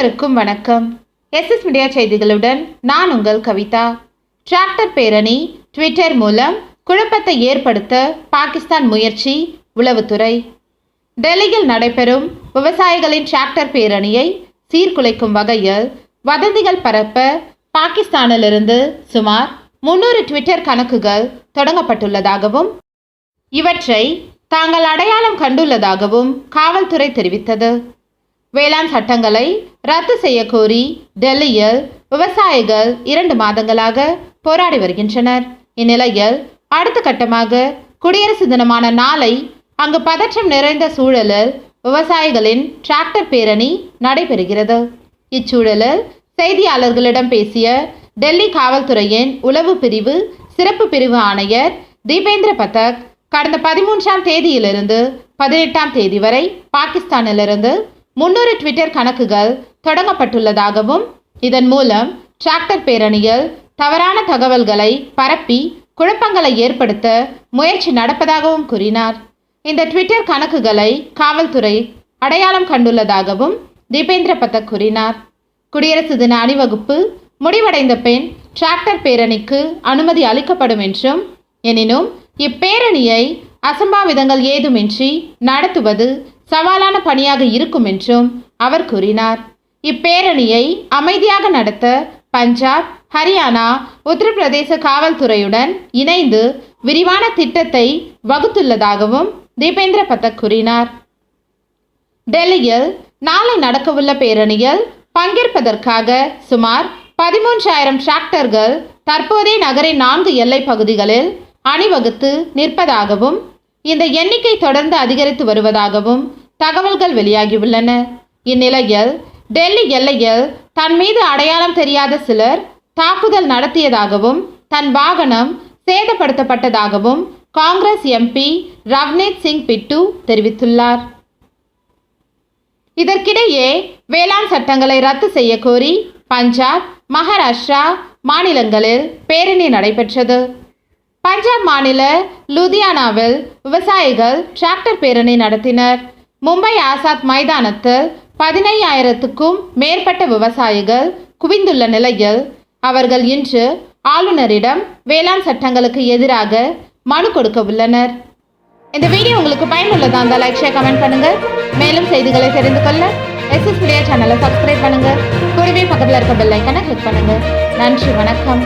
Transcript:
அனைவருக்கும் வணக்கம். SS media செய்திகளுடன் நான் உங்கள் கவிதா. டிராக்டர் பேரணி ட்விட்டர் மூலம் குழப்பத்தை ஏற்படுத்த பாகிஸ்தான் முயற்சி. உளவுத்துறை. டெல்லியில் நடைபெறும் விவசாயிகளின் டிராக்டர் பேரணியை சீர்குலைக்கும் வகையில் வதந்திகள் பரப்ப பாகிஸ்தானிலிருந்து சுமார் 300 ட்விட்டர் கணக்குகள் தொடங்கப்பட்டுள்ளதாகவும் இவற்றை தாங்கள் அடையாளம் கண்டுள்ளதாகவும் காவல்துறை தெரிவித்தது. வேளாண் சட்டங்களை ரத்து செய்ய கோரி டெல்லியில் விவசாயிகள் 2 மாதங்களாக போராடி வருகின்றனர். இந்நிலையில் அடுத்த கட்டமாக குடியரசு தினமான நாளை அங்கு பதற்றம் நிறைந்த சூழலில் விவசாயிகளின் டிராக்டர் பேரணி நடைபெறுகிறது. இச்சூழலில் செய்தியாளர்களிடம் பேசிய டெல்லி காவல்துறையின் உளவு பிரிவு சிறப்பு பிரிவு ஆணையர் தீபேந்திர பதக், கடந்த 13ஆம் தேதியிலிருந்து 18ஆம் தேதி வரை பாகிஸ்தானிலிருந்து 300 ட்விட்டர் கணக்குகள் தொடங்கப்பட்டுள்ளதாகவும் இதன் மூலம் டிராக்டர் பேரணியில் தவறான தகவல்களை பரப்பி குழப்பங்களை ஏற்படுத்த முயற்சி நடப்பதாகவும் கூறினார். இந்த ட்விட்டர் கணக்குகளை காவல்துறை அடையாளம் கண்டுள்ளதாகவும் தீபேந்திர பதக் கூறினார். குடியரசு தின அணிவகுப்பு முடிவடைந்த பின் டிராக்டர் பேரணிக்கு அனுமதி அளிக்கப்படும் என்றும், எனினும் இப்பேரணியை அசம்பாவிதங்கள் ஏதுமின்றி நடத்துவது சவாலான பணியாக இருக்கும் என்றும் அவர் கூறினார். இப்பேரணியை அமைதியாக நடத்த பஞ்சாப், ஹரியானா, உத்தரப்பிரதேச காவல்துறையுடன் இணைந்து விரிவான திட்டத்தை வகுத்துள்ளதாகவும் தீபேந்திர பதக் கூறினார். டெல்லியில் நாளை நடக்கவுள்ள பேரணியில் பங்கேற்பதற்காக சுமார் 13,000 டிராக்டர்கள் தற்போதைய நகரின் 4 எல்லை பகுதிகளில் அணிவகுத்து நிற்பதாகவும் இந்த எண்ணிக்கை தொடர்ந்து அதிகரித்து வருவதாகவும் தகவல்கள் வெளியாகியுள்ளன. இந்நிலையில் டெல்லி எல்லையில் தன் மீது அடையாளம் தெரியாத சிலர் தாக்குதல் நடத்தியதாகவும் தன் வாகனம் சேதப்படுத்தப்பட்டதாகவும் காங்கிரஸ் எம்பி ரவ்னீத் சிங் பிட்டு தெரிவித்துள்ளார். இதற்கிடையே வேளாண் சட்டங்களை ரத்து செய்ய கோரி பஞ்சாப், மகாராஷ்டிரா மாநிலங்களில் பேரணி நடைபெற்றது. பஞ்சாப் மாநில லுதியானாவில் விவசாயிகள் டிராக்டர் பேரணி நடத்தினர். மும்பை ஆசாத் மைதானத்தில் 15,000க்கும் மேற்பட்ட விவசாயிகள் குவிந்துள்ள நிலையில் அவர்கள் இன்று ஆளுநரிடம் வேளாண் சட்டங்களுக்கு எதிராக மனு கொடுக்க உள்ளனர். இந்த வீடியோ உங்களுக்கு பயனுள்ளதா இருந்தால் லைக், ஷேர், கமெண்ட் பண்ணுங்க. மேலும் செய்திகளை தெரிந்து கொள்ள எஸ்எஸ் மீடியா சேனலை சப்ஸ்கிரைப் பண்ணுங்க. கூடவே பக்கத்தில் இருக்க பெல் ஐக்கானை கிளிக் பண்ணுங்க. நன்றி, வணக்கம்.